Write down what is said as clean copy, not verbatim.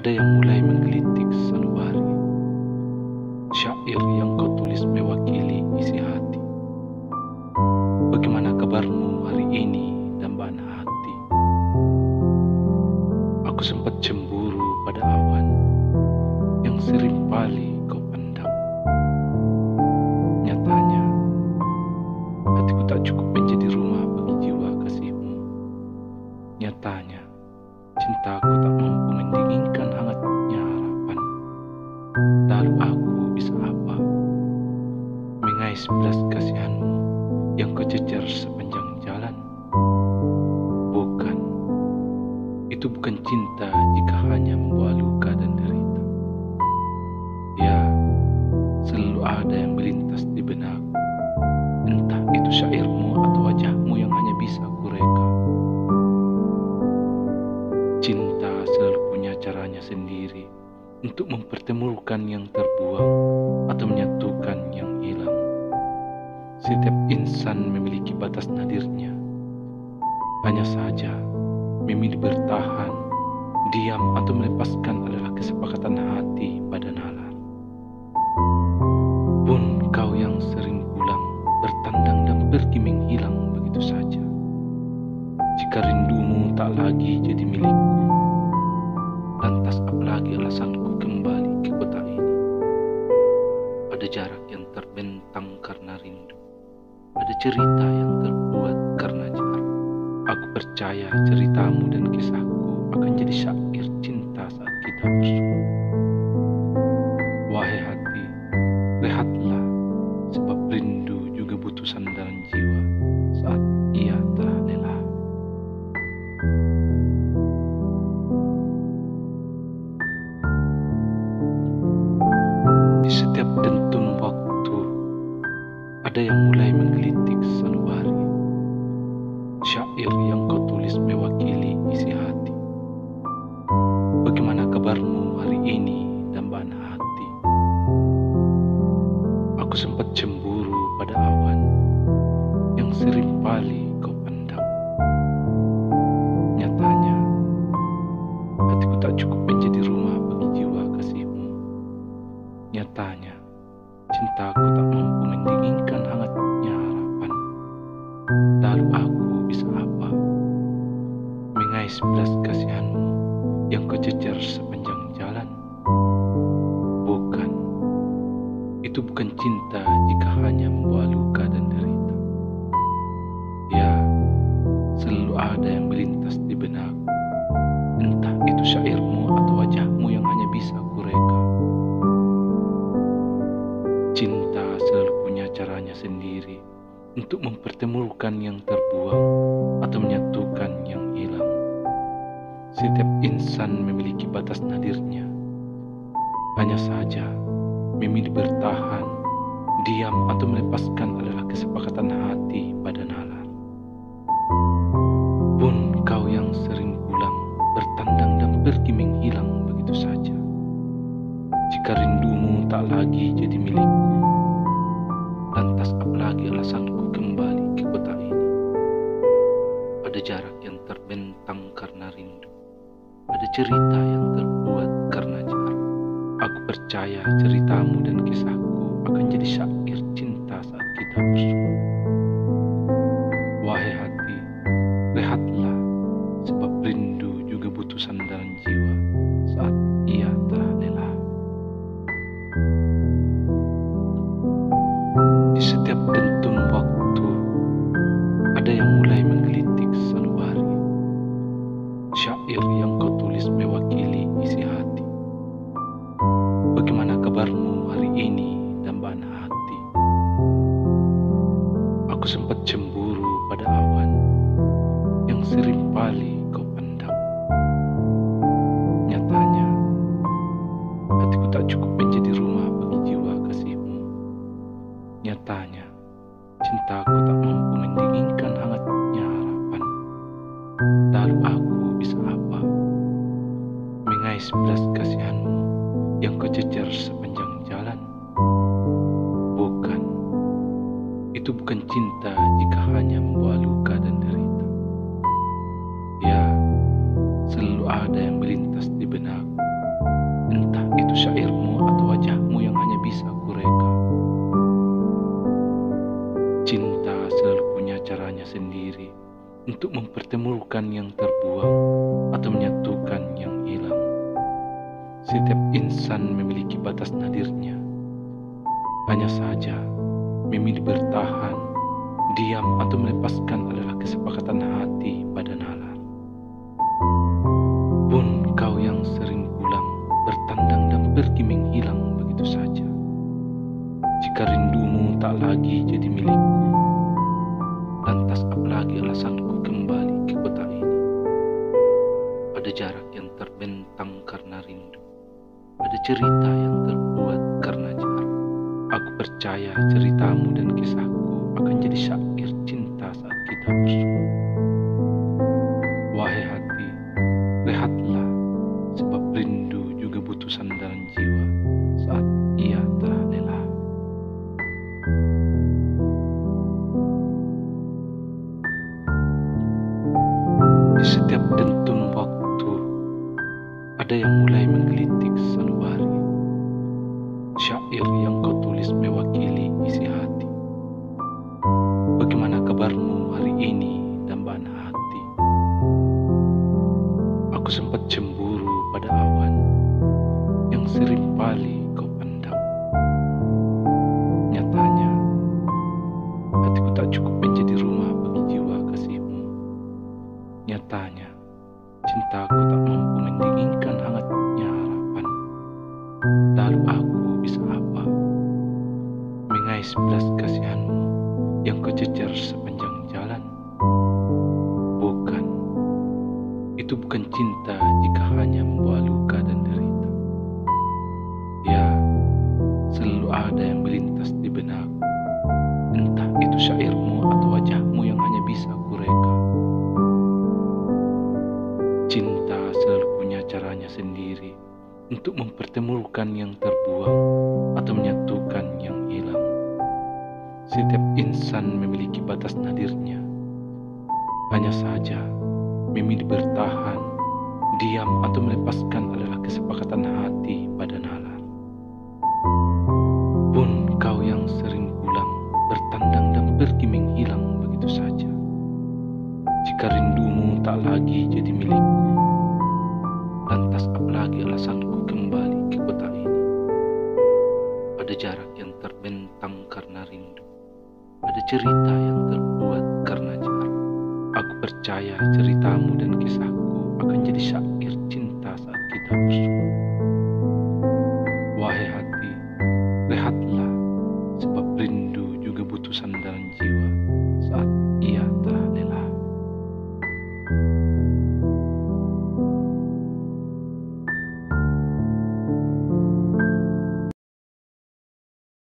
Ada yang mulai menggelitik sanubari, syair yang kau tulis mewakili isi hati. Bagaimana kabarmu hari ini, dambaan hati? Aku sempat cemburu pada awan yang sering kali kau pandang. Nyatanya, hatiku tak cukup menjadi rumah bagi jiwa kasihmu. Nyatanya, cintaku tak mampu mendinginkan hangatnya harapan. Lalu aku bisa apa? Mengais belas kasihanmu yang kau cecer sepanjang jalan. Bukan, itu bukan cinta jika hanya membawa luka dan derita. Ya, selalu ada yang melintas di benakku. Entah itu syairmu atau wajahmu yang hanya bisa kureka. Cinta selalu punya caranya sendiri untuk mempertemukan yang terbuang atau menyatukan yang hilang. Setiap insan memiliki batas nadirnya. Hanya saja, memilih bertahan, diam atau melepaskan adalah kesepakatan hati pada nalar. Pun kau yang sering pulang, bertandang dan pergi menghilang begitu saja. Jika rindumu tak lagi jadi milikku, lantas apalagi alasanku kembali ke kota ini? Ada jarak yang terbentang karena rindu, ada cerita yang terbuat karena jarak. Aku percaya ceritamu dan kisahku akan jadi syair cinta saat kita bersua. Wahai hati, rehatlah, sebab rindu juga butuh sandaran jiwa saat ia telah lelah. Di setiap dentun waktu, ada yang mulai menggelitik sanubari, syair yang kau tulis mewakili isi hati. Bagaimana kabarmu hari ini, dambaan hati? Aku sempat cemburu pada awan yang sering kali kau pandang. Nyatanya, hatiku tak cukup menjadi rumah bagi jiwa kasihmu. Nyatanya, cintaku tak mampu mendinginkan hangatnya harapan. Lalu aku bisa apa? Mengais belas kasihanmu yang kau cecer sepanjang jalan. Bukan, itu bukan cinta jika hanya membawa luka dan derita. Ya, selalu ada yang melintas di benakku. Entah itu syairmu atau wajahmu yang hanya bisa kureka. Cinta selalu punya caranya sendiri untuk mempertemukan yang terbuang atau menyatukan yang hilang. Setiap insan memiliki batas nadirnya. Hanya saja, memilih bertahan, diam atau melepaskan adalah kesepakatan hati pada nalar. Pun kau yang sering pulang, bertandang dan pergi menghilang begitu saja. Jika rindumu tak lagi jadi milikku, lantas apalagi alasanku kembali ke kota ini? Ada jarak yang terbentang karena rindu, ada cerita yang terbuat karena jarak. Aku percaya ceritamu dan kisahku akan jadi syair cinta saat kita bersua. Wahai hati, rehatlah, sebab rindu juga butuh sandaran jiwa saat ia telah lelah. Di setiap dentun waktu, ada yang mulai menggelitik sanubari, syair yang kau tulis mewakili isi hati. Bagaimana kabarmu hari ini, dambaan hati? Aku sempat cemburu pada awan yang sering kali kau pandang. Nyatanya, hatiku tak cukup menjadi rumah bagi jiwa kasihmu. Nyatanya, cintaku tak mampu mendinginkan hangatnya harapan. Lalu aku bisa apa? Mengais belas kasihanmu yang kau cecer sepanjang jalan. Bukan, itu bukan cinta jika hanya membawa luka dan derita. Ya, sendiri untuk mempertemukan yang terbuang atau menyatukan yang hilang. Setiap insan memiliki batas nadirnya. Hanya saja, memilih bertahan, diam atau melepaskan adalah kesepakatan hati pada nalar. Pun kau yang sering pulang, bertandang dan pergi menghilang begitu saja. Jika rindumu tak lagi jadi milikku, lantas apalagi alasanku kembali ke kota ini? Ada jarak yang terbentang karena rindu, ada cerita yang terbuat karena jarak. Aku percaya ceritamu dan kisahku akan jadi syair cinta saat kita bersua. Wahai hati, rehatlah, sebab rindu juga butuh sandaran jiwa saat ia telah lelah. Di setiap dentun waktu, ada yang mulai menggelitik sanubari. Syair yang kau tulis mewakili isi hati. Bagaimana kabarmu hari ini, dambaan hati? Aku sempat cemburu pada awan yang sering-kali kau pandang. Nyatanya, hatiku tak cukup menjadi rumah bagi jiwa kasihmu. Nyatanya, cintaku tak mampu mendinginkan hangatnya harapan. Lalu aku bisa apa? Mengais belas kasihanmu yang kau cecer sepanjang jalan. Bukan, itu bukan cinta jika hanya membawa luka dan derita. Ya, selalu ada yang melintas di benakku. Entah itu syairmu atau wajahmu yang hanya bisa kureka. Cinta selalu punya caranya sendiri untuk mempertemukan yang terbuang atau menyatukan yang hilang. Setiap insan memiliki batas nadirnya. Hanya saja, memilih bertahan, diam atau melepaskan adalah kesepakatan hati pada nalar. Pun kau yang sering pulang, bertandang dan pergi menghilang begitu saja. Jika rindumu tak lagi jadi milikku, lantas apalagi alasanku kembali ke kota ini? Ada jarak yang terbentang karena rindu, ada cerita yang terbuat karena jarak. Aku percaya ceritamu dan kisahku akan jadi syair cinta saat kita bersua.